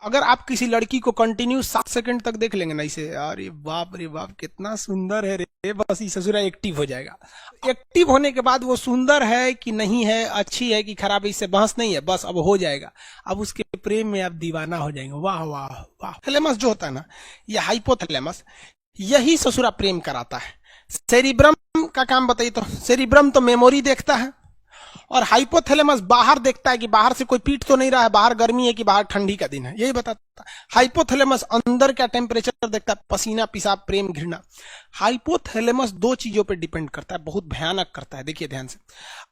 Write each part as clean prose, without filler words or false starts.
अगर आप किसी लड़की को कंटिन्यू 7 सेकंड तक देख लेंगे ना इसे, अरे बाप रे बाप कितना सुंदर है रे, बस ये ससुरा एक्टिव हो जाएगा। एक्टिव होने के बाद वो सुंदर है कि नहीं है, अच्छी है कि खराब है, इससे बहस नहीं है, बस अब हो जाएगा। अब उसके प्रेम में आप दीवाना हो जाएंगे। वाह वाह वाह। थैलेमस जो होता है ना, ये हाइपोथैलेमस, यही ससुरा प्रेम कराता है। सेरिब्रम का काम बताइए तो, सेरिब्रम तो मेमोरी देखता है और हाइपोथैलेमस बाहर देखता है कि बाहर से कोई पीट तो नहीं रहा है, बाहर गर्मी है कि बाहर ठंडी का दिन है, यही बताता है। हाइपोथैलेमस अंदर का टेम्परेचर देखता है, पसीना, पेशाब, प्रेम, घृणा। हाइपोथैलेमस दो चीजों पे डिपेंड करता है, बहुत भयानक करता है। देखिए ध्यान से,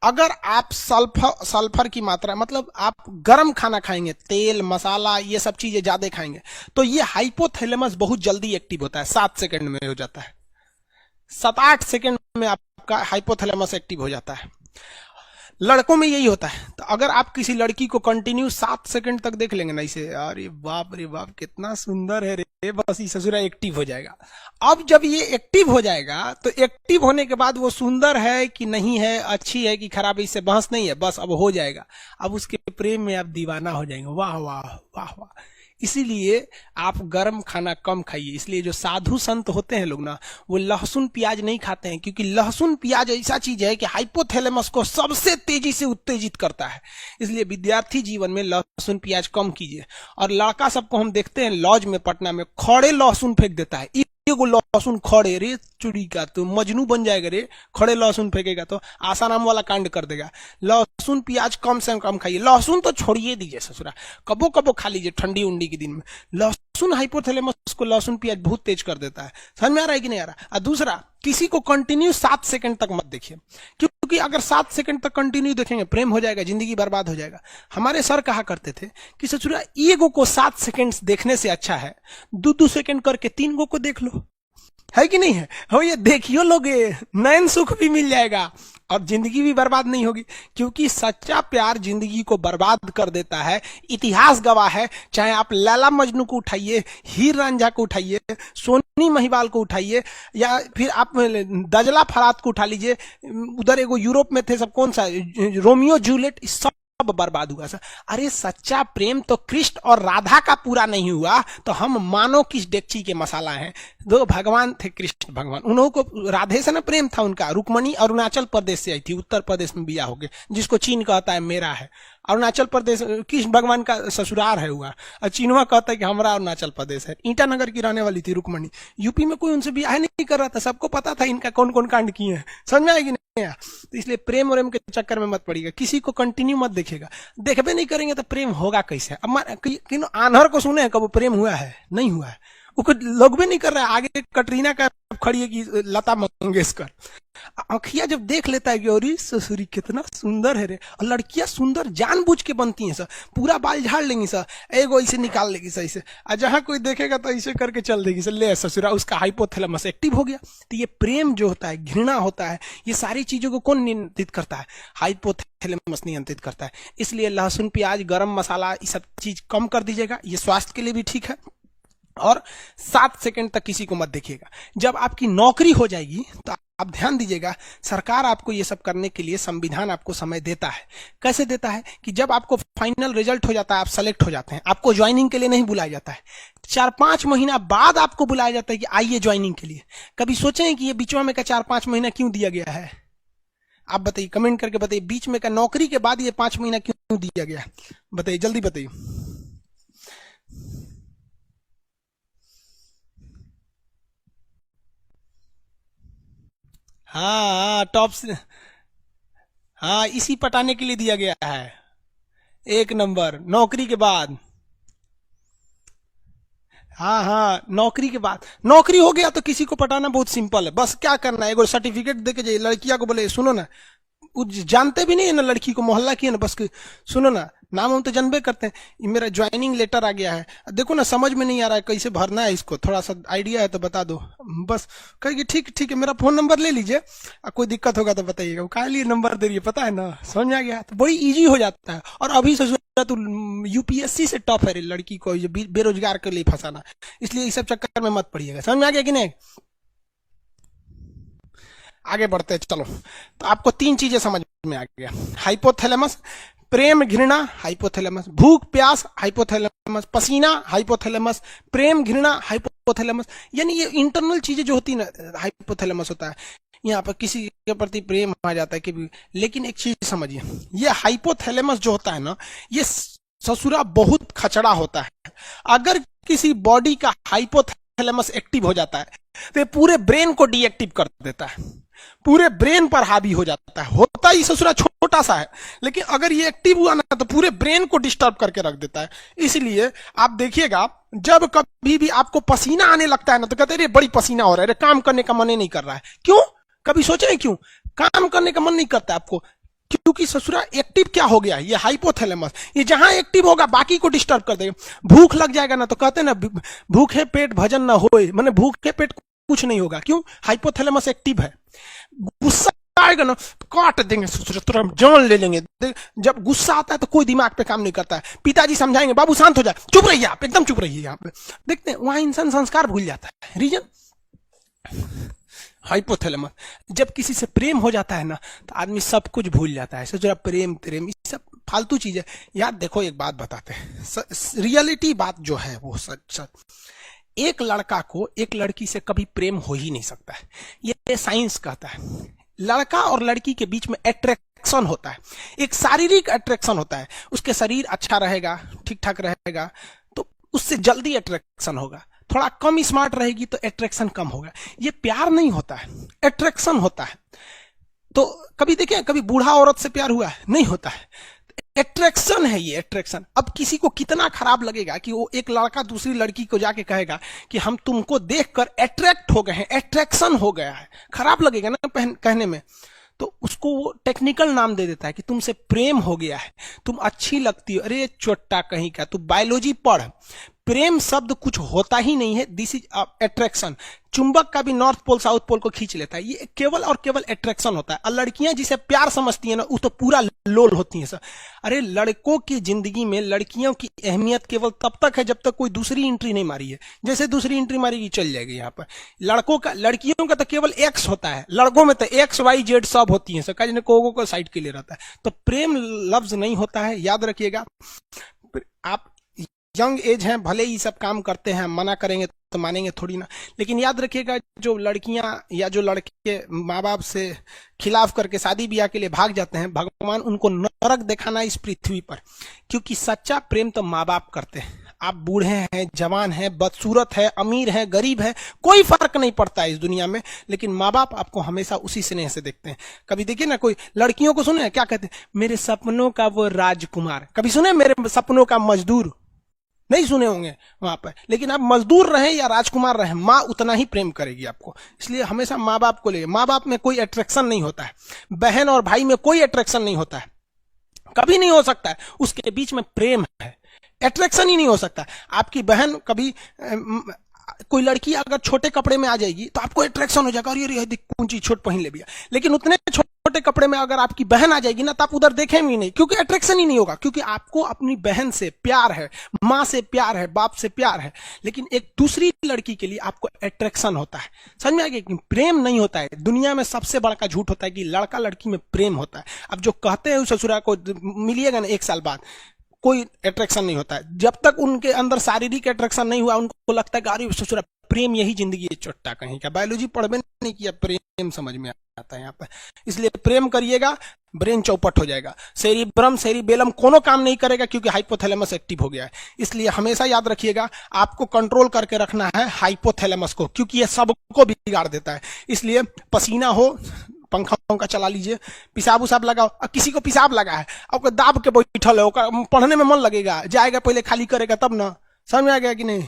अगर आप सल्फर की मात्रा, मतलब आप गर्म खाना खाएंगे, तेल मसाला ये सब चीजें ज्यादा खाएंगे, तो ये हाइपोथैलेमस बहुत जल्दी एक्टिव होता है, 7 सेकंड में हो जाता है। 7-8 सेकंड में आपका हाइपोथैलेमस एक्टिव हो जाता है। लड़कों में यही होता है। तो अगर आप किसी लड़की को कंटिन्यू 7 सेकंड तक देख लेंगे ना इसे, अरे बाप रे बाप कितना सुंदर है रे, बस ये ससुरा एक्टिव हो जाएगा। अब जब ये एक्टिव हो जाएगा तो एक्टिव होने के बाद वो सुंदर है कि नहीं है, अच्छी है कि खराब है, इससे बहस नहीं है, बस अब हो जाएगा। अब उसके प्रेम में आप दीवाना हो जाएंगे। वाह वाह वाह वाह। इसीलिए आप गर्म खाना कम खाइए। इसलिए जो साधु संत होते हैं लोग ना, वो लहसुन प्याज नहीं खाते हैं, क्योंकि लहसुन प्याज ऐसा चीज है कि हाइपोथैलेमस को सबसे तेजी से उत्तेजित करता है। इसलिए विद्यार्थी जीवन में लहसुन प्याज कम कीजिए। और लड़का सबको हम देखते हैं लॉज में, पटना में खड़े लहसुन फेंक देता है। एगो लहसुन खड़े, रे चुड़ी का तो मजनू बन जाएगा रे, खड़े लहसुन फेंकेगा तो आसाराम वाला कांड कर देगा। लहसुन प्याज कम से कम खाइए। लहसुन तो छोड़िए दीजिए ससुरा, कबो कबो खा लीजिए ठंडी उंडी के दिन में। लहसुन हाइपोथैलेमस को लहसुन प्याज बहुत तेज कर देता है। समझ में आ रहा है कि नहीं आ रहा? और दूसरा, किसी को कंटिन्यू 7 सेकंड तक मत देखिए, क्योंकि अगर 7 सेकंड तक कंटिन्यू देखेंगे प्रेम हो जाएगा, जिंदगी बर्बाद हो जाएगा। हमारे सर कहा करते थे कि ससुरा ईगो को 7 सेकंड देखने से अच्छा है 2-2 सेकंड करके 3 गो को देख लो, है कि नहीं है? हो, ये देखियो लोगे, नयन सुख भी मिल जाएगा और जिंदगी भी बर्बाद नहीं होगी। क्योंकि सच्चा प्यार जिंदगी को बर्बाद कर देता है। इतिहास गवाह है। चाहे आप लैला मजनू को उठाइए, हीर रांझा को उठाइए, सोनी महिवाल को उठाइए, या फिर आप दजला फरात को उठा लीजिए। उधर एगो यूरोप में थे सब, कौन सा, रोमियो जूलियट, सब बर्बाद हुआ सर। अरे सच्चा प्रेम तो कृष्ण और राधा का पूरा नहीं हुआ तो हम मानो किस डेगची के मसाला हैं। दो भगवान थे, कृष्ण भगवान, उन्हों को राधे से ना प्रेम था उनका। रुक्मणी अरुणाचल प्रदेश से आई थी, उत्तर प्रदेश में बिया हो गए, जिसको चीन कहता है मेरा है। अरुणाचल प्रदेश कृष्ण भगवान का ससुराल है हुआ, और चीनवा कहता है कि हमारा अरुणाचल प्रदेश है। ईटानगर की रहने वाली थी रुक्मणी। यूपी में कोई उनसे बियाह नहीं कर रहा था, सबको पता था इनका कौन कौन कांड किए हैं। समझ में आएगी नहीं? तो इसलिए प्रेम और के चक्कर में मत पड़िएगा। किसी को कंटिन्यू मत देखिएगा। देखबे नहीं करेंगे तो प्रेम होगा कैसे? अब आन्हर को सुने कब प्रेम हुआ है? नहीं हुआ है। वो लोग भी नहीं कर रहा है। आगे कटरीना का खड़ी है कि लता मंगेशकर, आंखिया जब देख लेता है कि अरे ससुरी कितना सुंदर है रे। और लड़कियां सुंदर जानबूझ के बनती हैं सर, पूरा बाल झाड़ लेंगी सर, एगो ऐसे निकाल लेगी सर, ऐसे, और जहां कोई देखेगा तो ऐसे करके चल देगी सर, ले ससुरा, उसका हाइपोथैलेमस एक्टिव हो गया। तो ये प्रेम जो होता है, घृणा होता है, ये सारी चीजों को कौन नियंत्रित करता है? हाइपोथैलेमस नियंत्रित करता है। इसलिए लहसुन प्याज गरम मसाला ये सब चीज कम कर दीजिएगा, ये स्वास्थ्य के लिए भी ठीक है। और 7 सेकंड तक किसी को मत देखिएगा। जब आपकी नौकरी हो जाएगी तो आप ध्यान दीजिएगा, सरकार आपको ये सब करने के लिए, संविधान आपको समय देता है। कैसे देता है? कि जब आपको फाइनल रिजल्ट हो जाता है, आप सेलेक्ट हो जाते हैं, आपको ज्वाइनिंग के लिए नहीं बुलाया जाता है, 4-5 महीना बाद आपको बुलाया जाता है कि आइए ज्वाइनिंग के लिए। कभी सोचे हैं कि ये बीच में का 4-5 महीना क्यों दिया गया है? आप बताइए, कमेंट करके बताइए, बीच में का नौकरी के बाद ये 5 महीना क्यों दिया गया? बताइए, जल्दी बताइए। हाँ, टॉप से, हाँ, इसी पटाने के लिए दिया गया है। एक नंबर नौकरी के बाद। हाँ हाँ, नौकरी के बाद, नौकरी हो गया तो किसी को पटाना बहुत सिंपल है। बस क्या करना है, एगो सर्टिफिकेट दे के जाइए, लड़किया को बोले सुनो ना, वो जानते भी नहीं है ना लड़की को, मोहल्ला की है ना, बस सुनो ना, नाम हम तो जानबे करते हैं, ये मेरा ज्वाइनिंग लेटर आ गया है, देखो ना समझ में नहीं आ रहा है कैसे भरना है इसको, थोड़ा सा आइडिया है तो बता दो। बस कहेगी ठीक ठीक है, मेरा फोन नंबर ले लीजिए, कोई दिक्कत होगा तो बताइएगा। वो काहे लिए नंबर दे रही है, पता है ना? समझ में आ गया? तो बड़ी इजी हो जाता है। और अभी से तो यूपीएससी से टफ है लड़की को बेरोजगार के लिए फंसाना, इसलिए इस सब चक्कर में मत पड़िएगा। समझ में आ गया कि नहीं? आगे बढ़ते हैं, चलो। तो आपको 3 चीजें समझ में आ गया। हाइपोथैलेमस प्रेम घृणा हाइपोथैलेमस, भूख प्यास हाइपोथैलेमस, पसीना हाइपोथैलेमस, प्रेम घृणा हाइपोथैलेमस। यानी ये इंटरनल चीजें जो होती है ना, हाइपोथैलेमस होता है। यहाँ पर किसी के प्रति प्रेम आ जाता है कि, लेकिन एक चीज समझिए, ये हाइपोथैलेमस जो होता है ना, ये ससुरा बहुत खचड़ा होता है। अगर किसी बॉडी का हाइपोथैलेमस एक्टिव हो जाता है तो ये पूरे ब्रेन को डीएक्टिव कर देता है, पूरे ब्रेन पर हावी हो जाता है। होता ही ससुरा छोटा सा है, लेकिन अगर ये एक्टिव हुआ ना तो पूरे ब्रेन को डिस्टर्ब करके रख देता है। इसलिए आप देखिएगा, जब कभी भी आपको पसीना आने लगता है ना तो कहते हैं बड़ी पसीना हो रहा है, काम करने का मन ही नहीं कर रहा है। क्यों? कभी सोचे हैं क्यों काम करने का मन नहीं करता आपको? क्योंकि ससुरा एक्टिव क्या हो गया, ये हाइपोथैलेमस। ये जहां एक्टिव होगा बाकी को डिस्टर्ब कर देगा। भूख लग जाएगा ना तो कहते हैं ना, भूखे पेट भजन ना होए, माने भूखे पेट कुछ नहीं होगा। क्यों? हाइपोथैलेमस एक्टिव है। गुस्सा आएगा ना तो काट देंगे ससुरा, तुरंत जान ले लेंगे। जब गुस्सा आता है तो कोई दिमाग पे काम नहीं करता है। पिताजी समझाएंगे बाबू शांत हो जाए, चुप रहिए आप, एकदम चुप रहिए। यहाँ पे देखते हैं वहां इंसान संस्कार भूल जाता है। Reason hypothalamus. जब किसी से प्रेम हो जाता है ना तो आदमी सब कुछ भूल जाता है। सोच रहा प्रेम प्रेम ये सब फालतू चीज है। यार देखो एक बात बताते हैं, रियलिटी बात जो है वो सच। एक लड़का को एक लड़की से कभी प्रेम हो ही नहीं सकता है, ये साइंस कहता है। लड़का और लड़की के बीच में अट्रैक्शन होता है, एक शारीरिक अट्रैक्शन होता है। उसके शरीर अच्छा रहेगा, ठीक ठाक रहेगा तो उससे जल्दी अट्रैक्शन होगा। थोड़ा कम स्मार्ट रहेगी तो अट्रैक्शन कम होगा। ये प्यार नहीं होता है, अट्रैक्शन होता है। तो कभी देखें, कभी बूढ़ा औरत से प्यार हुआ है? नहीं होता है। अट्रैक्शन है ये, अट्रैक्शन। अब किसी को कितना खराब लगेगा कि वो एक लड़का दूसरी लड़की को जाके कहेगा कि हम तुमको देखकर अट्रैक्ट हो गए हैं, अट्रैक्शन हो गया है। खराब लगेगा ना कहने में। तो उसको वो टेक्निकल नाम दे देता है कि तुमसे प्रेम हो गया है, तुम अच्छी लगती हो। अरे चोट्टा कहीं का, तू बायोलॉजी पढ़। प्रेम शब्द कुछ होता ही नहीं है, दिस इज अट्रैक्शन। चुंबक का भी नॉर्थ पोल साउथ पोल को खींच लेता है, ये केवल और केवल अट्रैक्शन होता है। और लड़कियां जिसे प्यार समझती है ना, वो तो पूरा लोल होती हैं सर। अरे लड़कों की जिंदगी में लड़कियों की अहमियत केवल तब तक है जब तक कोई दूसरी एंट्री नहीं मारी है। जैसे दूसरी एंट्री मारेगी चल जाएगी। यहाँ पर लड़कियों का तो केवल एक्स होता है, लड़कों में तो एक्स वाई जेड सब होती है सर, को साइड के लिए रहता है। तो प्रेम लफ्ज नहीं होता है, याद रखिएगा। आप यंग एज हैं, भले ही सब काम करते हैं, मना करेंगे तो मानेंगे थोड़ी ना, लेकिन याद रखिएगा जो लड़कियां या जो लड़के माँ बाप से खिलाफ करके शादी ब्याह के लिए भाग जाते हैं, भगवान उनको नरक दिखाना इस पृथ्वी पर। क्योंकि सच्चा प्रेम तो माँ बाप करते हैं। आप बूढ़े हैं, जवान हैं, बदसूरत है, अमीर हैं, गरीब हैं, कोई फर्क नहीं पड़ता है इस दुनिया में, लेकिन माँ बाप आपको हमेशा उसी स्नेह से देखते हैं। कभी देखिए ना, कोई लड़कियों को सुने क्या कहते हैं, मेरे सपनों का वो राजकुमार। कभी सुने मेरे सपनों का मजदूर? नहीं सुने होंगे वहां पर। लेकिन आप मजदूर रहे या राजकुमार रहे, माँ उतना ही प्रेम करेगी आपको। इसलिए हमेशा माँ बाप को ले। माँ बाप में कोई अट्रैक्शन नहीं होता है, बहन और भाई में कोई अट्रैक्शन नहीं होता है, कभी नहीं हो सकता है। उसके बीच में प्रेम है, अट्रैक्शन ही नहीं हो सकता। आपकी बहन कभी कोई लड़की अगर छोटे कपड़े में आ जाएगी तो आपको अट्रैक्शन हो जाएगा, और ये कौन चीज छोट पहन ले भैया। लेकिन उतने छोटे कपड़े में अगर आपकी बहन आ जाएगी ना तो आप उधर देखेंगे ही नहीं, क्योंकि अट्रैक्शन ही नहीं होगा। क्योंकि आपको अपनी बहन से प्यार है, माँ से प्यार है, बाप से प्यार है। लेकिन एक दूसरी लड़की के लिए आपको अट्रैक्शन होता है। समझ में आ गया कि प्रेम नहीं होता है। दुनिया में सबसे बड़ा झूठ होता है कि लड़का लड़की में प्रेम होता है। अब जो कहते हैं ससुरा को मिलिएगा ना 1 साल बाद, कोई अट्रैक्शन नहीं होता है। जब तक उनके अंदर शारीरिक अट्रैक्शन नहीं हुआ, उनको लगता है कि अरे ससुरा प्रेम यही जिंदगी है। चोट्टा कहीं का, बायोलॉजी पढ़ में नहीं किया, प्रेम समझ में आता है यहाँ पर। इसलिए प्रेम करिएगा, ब्रेन चौपट हो जाएगा। सेरिब्रम सेरिबेलम कोनो काम नहीं करेगा, क्योंकि हाइपोथैलेमस एक्टिव हो गया है। इसलिए हमेशा याद रखिएगा, आपको कंट्रोल करके रखना है हाइपोथैलेमस को, क्योंकि ये सबको बिगाड़ देता है। इसलिए पसीना हो, पंखा का चला लीजिए, पिसाब उसाब लगाओ। अब किसी को पिसाब लगा है, आपको दाब के बैठल है, पढ़ने में मन लगेगा, जाएगा पहले खाली करेगा तब ना। समझ में आ गया कि नहीं?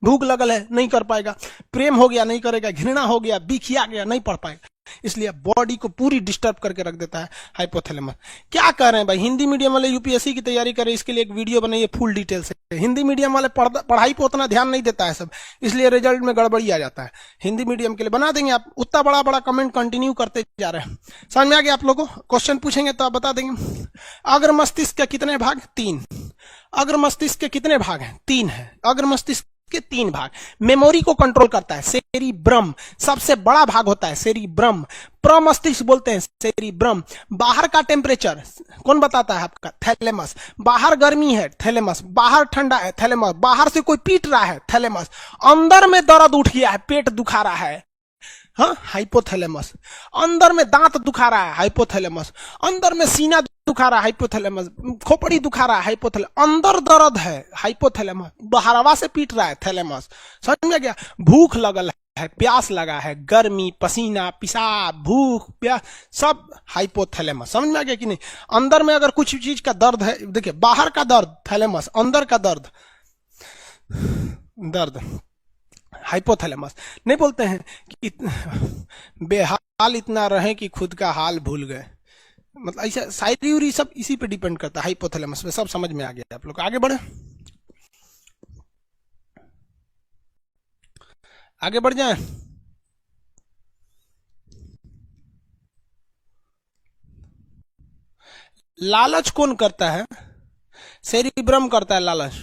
भूख लगल है, नहीं कर पाएगा। प्रेम हो गया, नहीं करेगा। घृणा हो गया, बिखिया गया, नहीं पढ़ पाएगा। इसलिए बॉडी को पूरी डिस्टर्ब करके रख देता है हाइपोथैलेमस। क्या कर रहे हैं भाई, हिंदी मीडियम वाले यूपीएससी की तैयारी करें, इसके लिए एक वीडियो बनाइए फुल डिटेल से। हिंदी मीडियम वाले पढ़ाई पे उतना ध्यान नहीं देता है सब, इसलिए रिजल्ट में गड़बड़ी आ जाता है। हिंदी मीडियम के लिए बना देंगे, आप उतना बड़ा बड़ा कमेंट कंटिन्यू करते जा रहे हैं। समझ में आ गया आप लोगों को? क्वेश्चन पूछेंगे तो आप बता देंगे। अग्र मस्तिष्क के कितने भाग? 3। अग्र मस्तिष्क के कितने भाग हैं? 3 है। अग्र मस्तिष्क के 3 भाग। मेमोरी को कंट्रोल करता है, सेरिब्रम सबसे बड़ा भाग होता है, सेरिब्रम। प्रमस्तिष्क बोलते हैं सेरिब्रम। बाहर का टेम्परेचर कौन बताता है आपका? थैलेमस। बाहर गर्मी है, थैलेमस। बाहर ठंडा है, थैलेमस। बाहर से कोई पीट रहा है, थैलेमस। अंदर में दर्द उठ गया है, पेट दुखा रहा है, हाँ, हाइपोथैलेमस। अंदर में दांत दुखा रहा है, हाइपोथैलेमस। अंदर में सीना दुखा रहा है, हाइपोथैलेमस। खोपड़ी दुखा रहा है, हाइपोथैलेमस। अंदर दर्द है, हाइपोथैलेमस। बाहरवा से पीट रहा है, थैलेमस। समझ में गया? भूख लगल है, प्यास लगा है, गर्मी, पसीना, पेशाब, भूख, प्यास, सब हाइपोथैलेमस। समझ में आ गया कि नहीं? अंदर में अगर कुछ चीज का दर्द है, देखिए, बाहर का दर्द थैलेमस, अंदर का दर्द दर्द हाइपोथैलेमस। नहीं बोलते हैं कि बेहाल इतना रहे कि खुद का हाल भूल गए। मतलब ऐसा शायरी उरी सब इसी पे डिपेंड करता है, हाइपोथैलेमस में। सब समझ में आ गया आप लोग? आगे बढ़े, आगे बढ़ जाए। लालच कौन करता है? सेरिब्रम करता है लालच।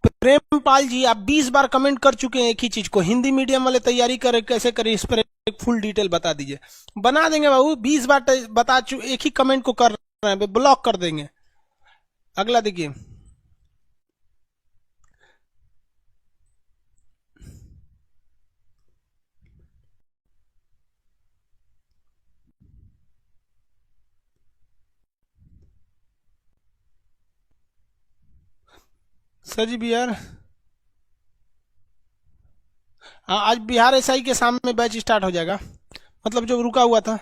प्रेमपाल जी, आप 20 बार कमेंट कर चुके हैं एक ही चीज को। हिंदी मीडियम वाले तैयारी करे, कैसे करें, इस पर एक फुल डिटेल बता दीजिए। बना देंगे बाबू, 20 बार बता चुके, एक ही कमेंट को कर रहे हैं, ब्लॉक कर देंगे। अगला देखिए, सर जी बिहार, हाँ, आज बिहार एसआई के सामने बैच स्टार्ट हो जाएगा, मतलब जो रुका हुआ था।